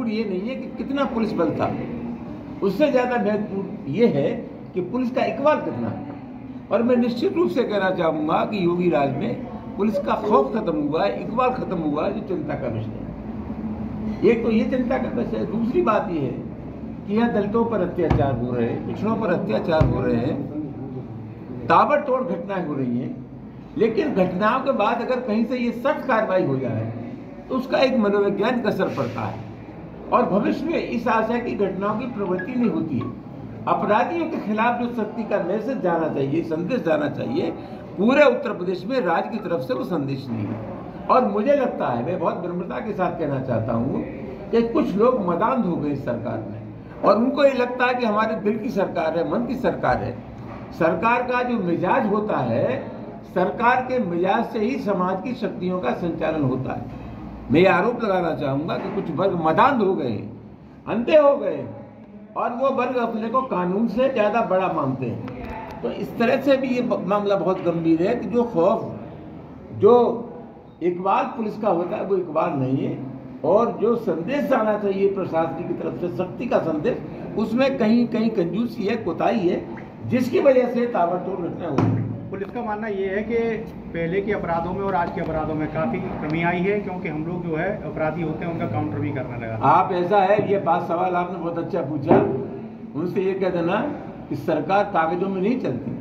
महत्वपूर्ण ये नहीं है कि कितना पुलिस बल था, उससे ज़्यादा महत्वपूर्ण ये है कि पुलिस का इकबाल कितना है। और मैं निश्चित रूप से कहना चाहूँगा कि योगी राज में पुलिस का खौफ खत्म हुआ है, इकबाल खत्म हुआ है, जो चिंता का विषय है। एक तो ये चिंता का विषय है। दूसरी बात ये है कि यहाँ दलितों पर अत्याचार हो रहे हैं, पिछड़ों पर अत्याचार हो रहे हैं, ताबड़तोड़ घटनाएं हो रही हैं, लेकिन घटनाओं के बाद अगर कहीं से ये सख्त कार्रवाई हो जाए तो उसका एक मनोवैज्ञानिक असर पड़ता है और भविष्य में इस आशय की घटनाओं की प्रवृत्ति नहीं होती है। अपराधियों के खिलाफ जो सख्ती का मैसेज जाना चाहिए, संदेश जाना चाहिए, पूरे उत्तर प्रदेश में राज्य की तरफ से वो संदेश नहीं है। और मुझे लगता है, मैं बहुत विनम्रता के साथ कहना चाहता हूँ कि कुछ लोग मदांध हो गए इस सरकार में और उनको ये लगता है कि हमारे दिल की सरकार है, मन की सरकार है। सरकार का जो मिजाज होता है, सरकार के मिजाज से ही समाज की शक्तियों का संचालन होता है। मैं ये आरोप लगाना चाहूँगा कि कुछ वर्ग मदांध हो गए, अंधे हो गए और वो वर्ग अपने को कानून से ज़्यादा बड़ा मानते हैं। तो इस तरह से भी ये मामला बहुत गंभीर है कि जो खौफ, जो इकबाल पुलिस का होता है वो इकबाल नहीं है, और जो संदेश जाना चाहिए प्रशासन की तरफ से, सख्ती का संदेश, उसमें कहीं कहीं कंजूसी है, कोताही है, जिसकी वजह से ताबड़तोड़ घटना हो रही है। पुलिस का मानना ये है कि पहले के अपराधों में और आज के अपराधों में काफ़ी कमी आई है, क्योंकि हम लोग जो है अपराधी होते हैं उनका काउंटर भी करने लगा। आप ऐसा है, ये बात सवाल आपने बहुत अच्छा पूछा। उनसे ये कह देना कि सरकार कागजों में नहीं चलती,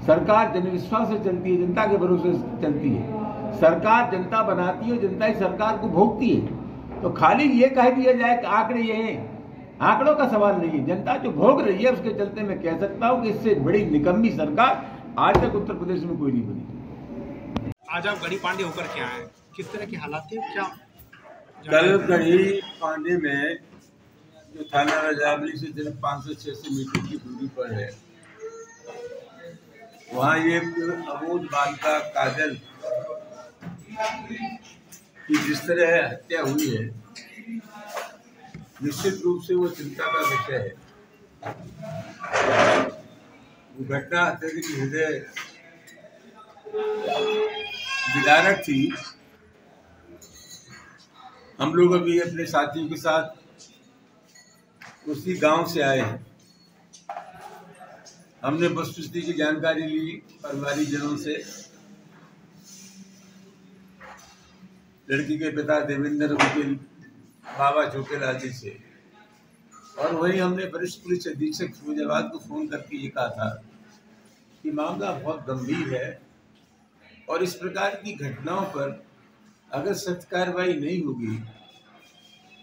सरकार जनविश्वास से चलती है, जनता के भरोसे से चलती है। सरकार जनता बनाती है, जनता ही सरकार को भोगती है। तो खाली ये कह दिया जाए कि आंकड़े ये हैं, आंकड़ों का सवाल नहीं है। जनता जो भोग रही है उसके चलते मैं कह सकता हूँ कि इससे बड़ी निकम्मी सरकार आज तक उत्तर प्रदेश में कोई नहीं बनी। आज आप गढ़ी पांडे होकर के आए, किस तरह के हालात थे, क्या? कल गढ़ी पांडे में जो थाना रजावली से सिर्फ 500-600 मीटर की दूरी पर है, वहाँ ये अबोध बालिका काजल की जिस तरह हत्या हुई है, निश्चित रूप से वो चिंता का विषय है। वो घटना अत्यधिक हृदय विदारक थी। हम लोग अभी अपने साथियों के साथ उसी गांव से आए हैं। हमने वस्तुस्थिति की जानकारी ली परिवारीजनों से, लड़की के पिता देवेंद्र, उनके बाबा छोटेलाल जी से, और वहीं हमने वरिष्ठ पुलिस अधीक्षक फिरोजाबाद को फोन करके ये कहा था कि मामला बहुत गंभीर है और इस प्रकार की घटनाओं पर अगर सख्त कार्रवाई नहीं होगी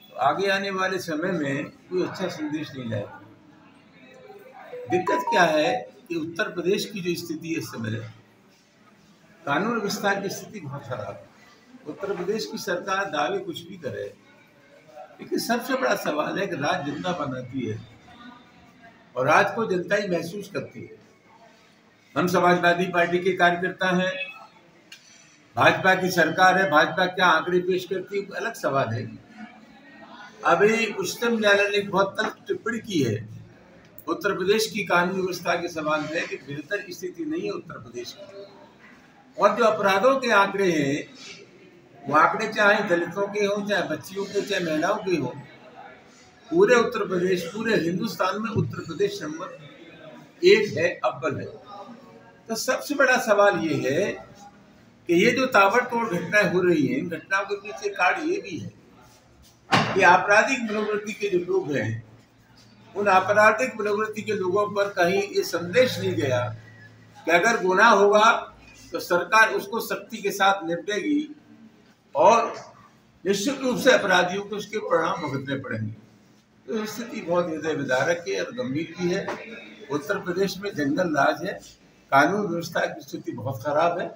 तो आगे आने वाले समय में कोई अच्छा संदेश नहीं जाएगा। दिक्कत क्या है कि उत्तर प्रदेश की जो स्थिति है इस समय, कानून व्यवस्था की स्थिति बहुत खराब है। उत्तर प्रदेश की सरकार दावे कुछ भी करे, लेकिन सबसे बड़ा सवाल है कि राज्य जनता बनाती है और राज्य को जनता ही महसूस करती है। हम समाजवादी पार्टी के कार्यकर्ता हैं, भाजपा की सरकार है, भाजपा क्या आंकड़े पेश करती है अलग सवाल है। अभी उच्चतम न्यायालय ने एक बहुत तल्ख टिप्पणी की है उत्तर प्रदेश की कानून व्यवस्था के सवाल में कि बेहतर स्थिति नहीं है उत्तर प्रदेश की, और जो अपराधों के आंकड़े हैं वो आंकड़े चाहे दलितों के हों, चाहे बच्चियों के, चाहे महिलाओं के हों, पूरे उत्तर प्रदेश, पूरे हिंदुस्तान में उत्तर प्रदेश नंबर 1 है, अव्वल है। तो सबसे बड़ा सवाल ये है कि ये जो ताबड़तोड़ घटनाएं हो रही हैं, इन घटनाओं के पीछे कारण ये भी है कि आपराधिक मनोवृत्ति के जो लोग हैं, उन आपराधिक मनोवृत्ति के लोगों पर कहीं ये संदेश नहीं गया कि अगर गुनाह होगा तो सरकार उसको सख्ती के साथ निपटेगी और निश्चित रूप से अपराधियों को उसके परिणाम भुगतने पड़ेंगे। तो स्थिति बहुत हृदय विदारक है और गंभीर भी है। उत्तर प्रदेश में जंगल राज है, कानून व्यवस्था की स्थिति बहुत खराब है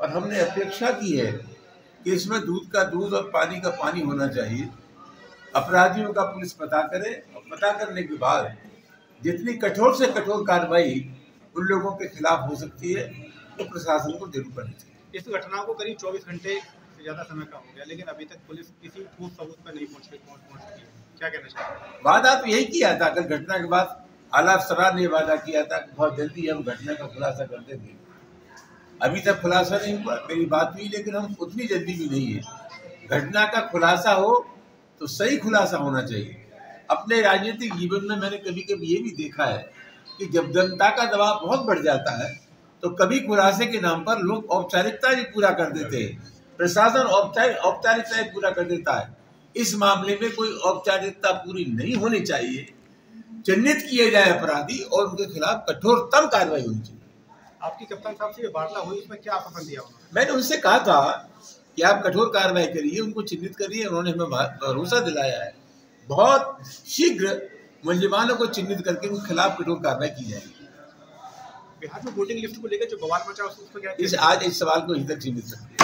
और हमने अपेक्षा की है कि इसमें दूध का दूध और पानी का पानी होना चाहिए। अपराधियों का पुलिस पता करे और पता करने के बाद जितनी कठोर से कठोर कार्रवाई उन लोगों के खिलाफ हो सकती है तो प्रशासन को जरूर करनी चाहिए। इस घटना को करीब 24 घंटे से ज़्यादा समय का हो गया, लेकिन अभी तक पुलिस किसी ठोस सबूत पर नहीं पहुंच सकी। क्या कहना चाहिए? वादा तो यही किया था, कल घटना के बाद आला सरार ने वादा किया था कि बहुत जल्दी हम घटना का खुलासा कर देंगे। अभी तक खुलासा नहीं हुआ, मेरी बात हुई, लेकिन हम उतनी जल्दी भी नहीं है। घटना का खुलासा हो तो सही खुलासा होना चाहिए। अपने राजनीतिक जीवन में मैंने कभी कभी ये भी देखा है कि जब जनता का दबाव बहुत बढ़ जाता है तो कभी खुलासे के नाम पर लोग औपचारिकता ही पूरा कर देते हैं, प्रशासन औपचारिकता ही पूरा कर देता है। इस मामले में कोई औपचारिकता पूरी नहीं होनी चाहिए, चिन्हित किए जाए अपराधी और उनके खिलाफ कठोरतम कार्रवाई होनी चाहिए। आपकी कप्तान साहब से ये वार्ता हुई, इसमें क्या आश्वासन दिया उन्होंने? मैंने उनसे कहा था कि आप कठोर कार्रवाई करिए, उनको चिन्हित करिए। उन्होंने हमें भरोसा दिलाया है बहुत शीघ्र मुलजिमानों को चिन्हित करके उनके खिलाफ कठोर कार्रवाई की जाएगी। बिहार में वोटिंग लिस्ट को लेकर जो बवाल मचा उसको क्या आज इस सवाल को इधर सीमित रखते हैं।